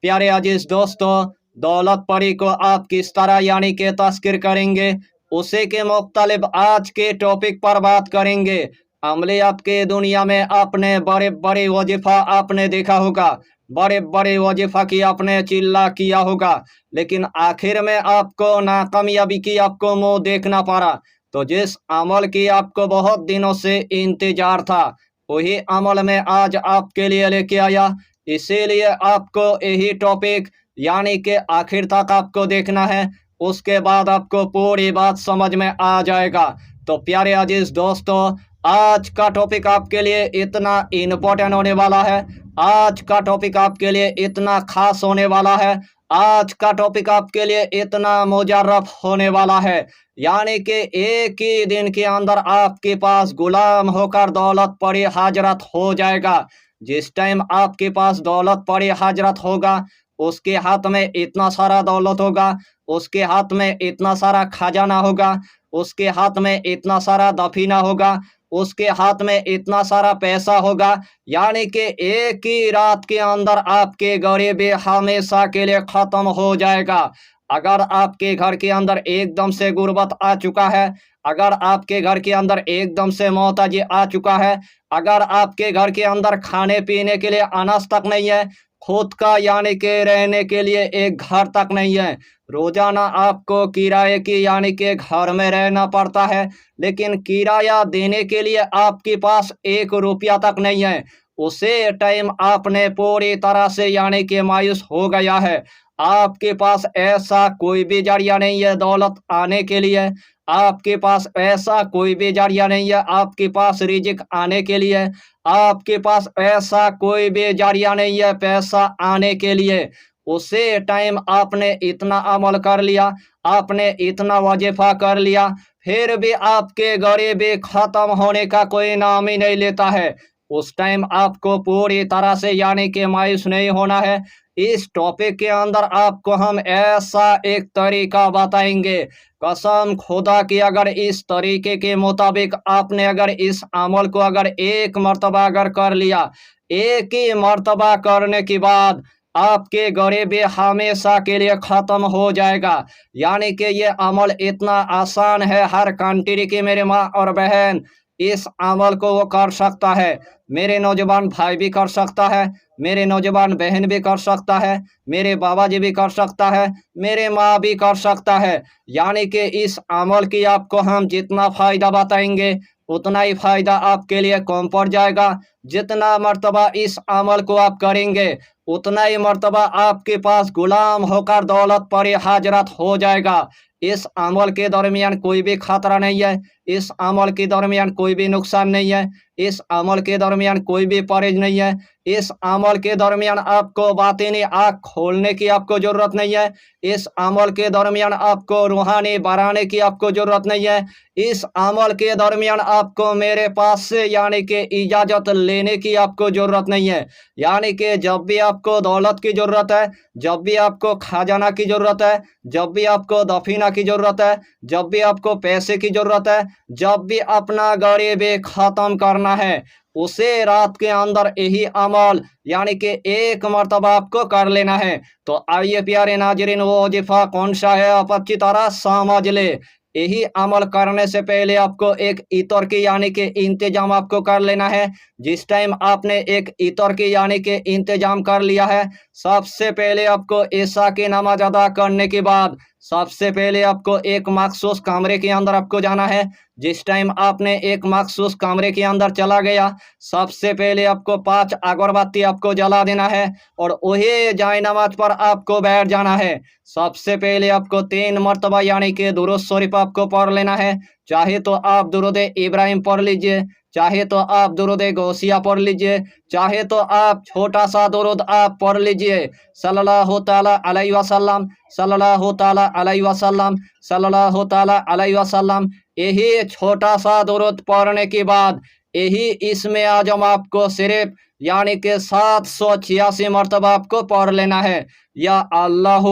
प्यारे अजीज दोस्तों, दौलत परी को आप किस तरह यानी के तस्कीर करेंगे, उसी के मुख्तलिफ आज के टॉपिक पर बात करेंगे। अमलियत के दुनिया में आपने बड़े बड़े वजीफा आपने देखा होगा, बड़े बड़े वजीफा की आपने चिल्ला किया होगा, लेकिन आखिर में आपको नाकामयाबी की आपको मुंह देखना पड़ा। तो जिस अमल की आपको बहुत दिनों से इंतजार था, वही अमल में आज आपके लिए लेके आया। इसीलिए आपको यही टॉपिक यानी कि आखिर तक आपको देखना है, उसके बाद आपको पूरी बात समझ में आ जाएगा। तो प्यारे अजीज दोस्तों, आज का टॉपिक आपके लिए इतना इम्पोर्टेंट होने वाला है, आज का टॉपिक आपके लिए इतना खास होने वाला है, आज का टॉपिक आपके लिए इतना मुजर्रफ होने वाला है, यानी कि एक ही दिन के अंदर आपके पास गुलाम होकर दौलत पड़ी हाजरत हो जाएगा। जिस टाइम आपके पास दौलत पड़ी हाजरत होगा, उसके हाथ में इतना सारा दौलत होगा, उसके हाथ में इतना सारा खजाना होगा, उसके हाथ में इतना सारा दफीना होगा, उसके हाथ में इतना सारा पैसा होगा, यानी कि एक ही रात के अंदर आपके गरीबी हमेशा के लिए खत्म हो जाएगा। अगर आपके घर के अंदर एकदम से गुर्बत आ चुका है, अगर आपके घर के अंदर एकदम से मोहताजी आ चुका है, अगर आपके घर के अंदर खाने पीने के लिए अनाज तक नहीं है, खुद का यानी कि रहने के लिए एक घर तक नहीं है, रोजाना आपको किराए की यानी कि घर में रहना पड़ता है, लेकिन किराया देने के लिए आपके पास 1 रुपया तक नहीं है, उसे टाइम आपने पूरी तरह से यानी कि मायूस हो गया है। आपके पास ऐसा कोई भी जरिया नहीं है दौलत आने के लिए, आपके पास ऐसा कोई भी जरिया नहीं है आपके पास रिजिक आने के लिए, आपके पास ऐसा कोई भी जरिया नहीं है पैसा आने के लिए। उसे टाइम आपने इतना अमल कर लिया, आपने इतना वजीफा कर लिया, फिर भी आपके गरीबी खत्म होने का कोई नाम ही नहीं लेता है। उस टाइम आपको पूरी तरह से यानी कि मायूस नहीं होना है। इस टॉपिक के अंदर आपको हम ऐसा एक तरीका बताएंगे, कसम खुदा की अगर इस तरीके के मुताबिक आपने अगर इस अमल को अगर एक मर्तबा अगर कर लिया, एक ही मर्तबा करने के बाद आपके गरीबी हमेशा के लिए खत्म हो जाएगा। यानी कि ये अमल इतना आसान है, हर कंट्री की मेरे माँ और बहन इस अमल को वो कर सकता है। मेरे नौजवान भाई भी कर सकता है, मेरे नौजवान बहन भी कर सकता है, मेरे बाबा जी भी कर सकता है, मेरे माँ भी कर सकता है। यानी कि इस अमल की आपको हम जितना फायदा बताएंगे, उतना ही फायदा आपके लिए कम पड़ जाएगा। जितना मर्तबा इस अमल को आप करेंगे, उतना ही मर्तबा आपके पास गुलाम होकर दौलत परी हाजरत हो जाएगा। इस अमल के दरमियान कोई भी खतरा नहीं है, इस अमल के दरमियान कोई भी नुकसान नहीं है, इस अमल के दरमियान कोई भी परहेज नहीं है, इस अमल के दरमियान आपको बातिनी आँख खोलने की आपको जरूरत नहीं है, इस अमल के दरमियान आपको रूहानी बढ़ाने की आपको जरूरत नहीं है, इस अमल के दरमियान आपको मेरे पास से यानी कि इजाजत लेने की आपको जरूरत नहीं है। यानी कि जब भी आपको दौलत की जरूरत है, जब भी आपको खजाना की जरूरत है, जब भी आपको दफीना की जरूरत है, जब भी आपको पैसे की जरूरत है, जब भी अपना गरीबी खत्म करना है, उसे रात के अंदर यही अमल यानी कि एक मर्तबा आपको कर लेना है। तो आइए प्यारे नाजरीन, वो वजीफा कौन सा है आप अच्छी तरह समझ ले। यही अमल करने से पहले आपको एक इतर की यानी कि इंतजाम आपको कर लेना है। जिस टाइम आपने एक इतर की यानी कि इंतजाम कर लिया है, सबसे पहले आपको ईशा की नमाज अदा करने के बाद सबसे पहले आपको एक मखसूस कमरे के अंदर आपको जाना है। जिस टाइम आपने एक मखसूस कमरे के अंदर चला गया, सबसे पहले आपको 5 अगरबत्ती आपको जला देना है और वही जाए नमाज पर आपको बैठ जाना है। सबसे पहले आपको 3 मर्तबा यानी कि दुरूद शरीफ आपको पढ़ लेना है। चाहे तो आप दुरूद इब्राहिम पढ़ लीजिए, चाहे तो आप दुरूद गौसिया पढ़ लीजिए, चाहे तो आप छोटा सा दुरूद आप पढ़ लीजिए, सल्लल्लाहु ताला अलैहि वसल्लम, सल्लल्लाहु ताला अलैहि वसल्लम, सल्लल्लाहु ताला अलैहि वसल्लम। यही छोटा सा दुरूद पढ़ने के बाद यही इसमें आजम आपको सिर्फ यानी कि 786 मर्तबा आपको पढ़ लेना है। या अल्लाह,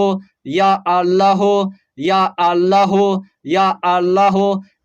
या अल्लाह, या अल्लाह, या अल्लाह।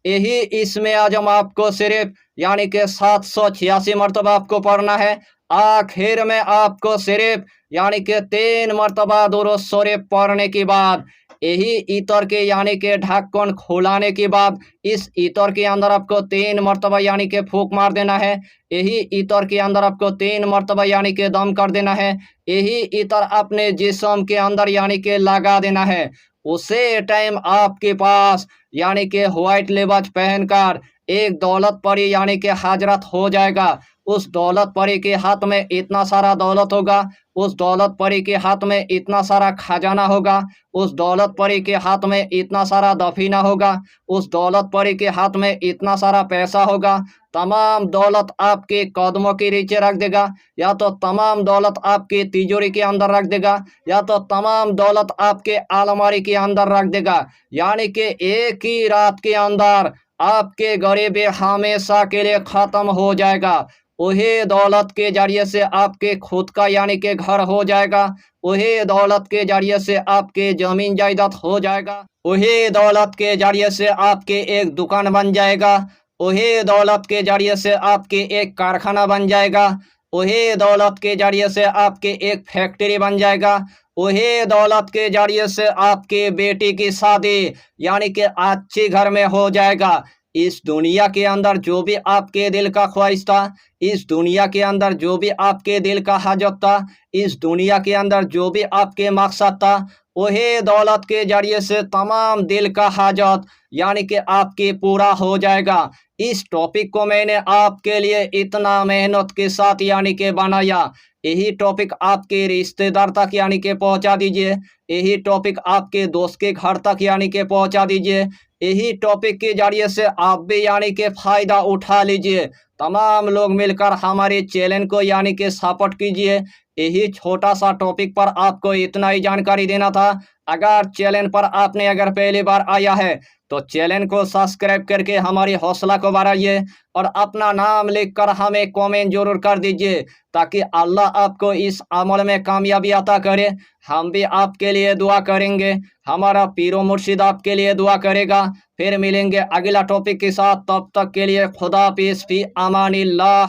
यही इसमें आजम आपको सिर्फ यानी कि 786 मर्तबा आपको पढ़ना है। आखिर में आपको सिर्फ यानी कि 3 मरतबा दुरूद शरीफ पढ़ने के बाद यही इतर के यानी कि ढक्कन खुलाने के बाद इस इतर के अंदर आपको 3 मरतबा यानी कि फूंक मार देना है। यही इतर के अंदर आपको 3 मरतबा यानी कि दम कर देना है। यही इतर अपने जिस्म के अंदर यानी कि लगा देना है। उसे टाइम आपके पास यानी कि व्हाइट लिबास पहनकर एक दौलत परी यानी कि हाजरत हो जाएगा। उस दौलत परी के हाथ में इतना सारा दौलत होगा, उस दौलत परी के हाथ में इतना सारा खजाना होगा, उस दौलत परी के हाथ में इतना सारा दफीना होगा, उस दौलत परी के हाथ में इतना सारा पैसा होगा। तमाम दौलत आपके कदमों के नीचे रख देगा, या तो तमाम दौलत आपके तिजोरी के अंदर रख देगा, या तो तमाम दौलत आपके अलमारी के अंदर रख देगा। यानी कि एक ही रात के अंदर आपके गरीबी हमेशा के लिए खत्म हो जाएगा। वही दौलत के जरिए से आपके खुद का यानी कि घर हो जाएगा। वही दौलत के जरिए से आपके जमीन जायदाद हो जाएगा। वही दौलत के जरिए से आपके एक दुकान बन जाएगा। वही दौलत के जरिए से आपके एक कारखाना बन जाएगा। वही दौलत के जरिए से आपके एक फैक्ट्री बन जाएगा। वही दौलत के जरिए से आपके बेटी की शादी यानी कि अच्छे घर में हो जाएगा। इस दुनिया के अंदर जो भी आपके दिल का ख्वाहिश था, इस दुनिया के अंदर जो भी आपके दिल का हाजत था, इस दुनिया के अंदर जो भी आपके मकसद था, वही दौलत के जरिए से तमाम दिल का हाजत यानी कि आपके पूरा हो जाएगा। इस टॉपिक को मैंने आपके लिए इतना मेहनत के साथ यानी कि बनाया। यही टॉपिक आपके रिश्तेदार तक यानी कि पहुंचा दीजिए। यही टॉपिक आपके दोस्त के घर तक यानी कि पहुंचा दीजिए। यही टॉपिक के जरिए से आप भी यानी कि फायदा उठा लीजिए। तमाम लोग मिलकर हमारे चैनल को यानी कि सपोर्ट कीजिए। यही छोटा सा टॉपिक पर आपको इतना ही जानकारी देना था। अगर चैनल पर आपने अगर पहली बार आया है तो चैनल को सब्सक्राइब करके हमारी हौसला को बढ़ाइए और अपना नाम लिखकर हमें कमेंट जरूर कर दीजिए, ताकि अल्लाह आपको इस अमल में कामयाबी अता करे। हम भी आपके लिए दुआ करेंगे, हमारा पीरो मुर्शिद आपके लिए दुआ करेगा। फिर मिलेंगे अगला टॉपिक के साथ, तब तक के लिए खुदा हाफिज़, फी अमानिल्लाह।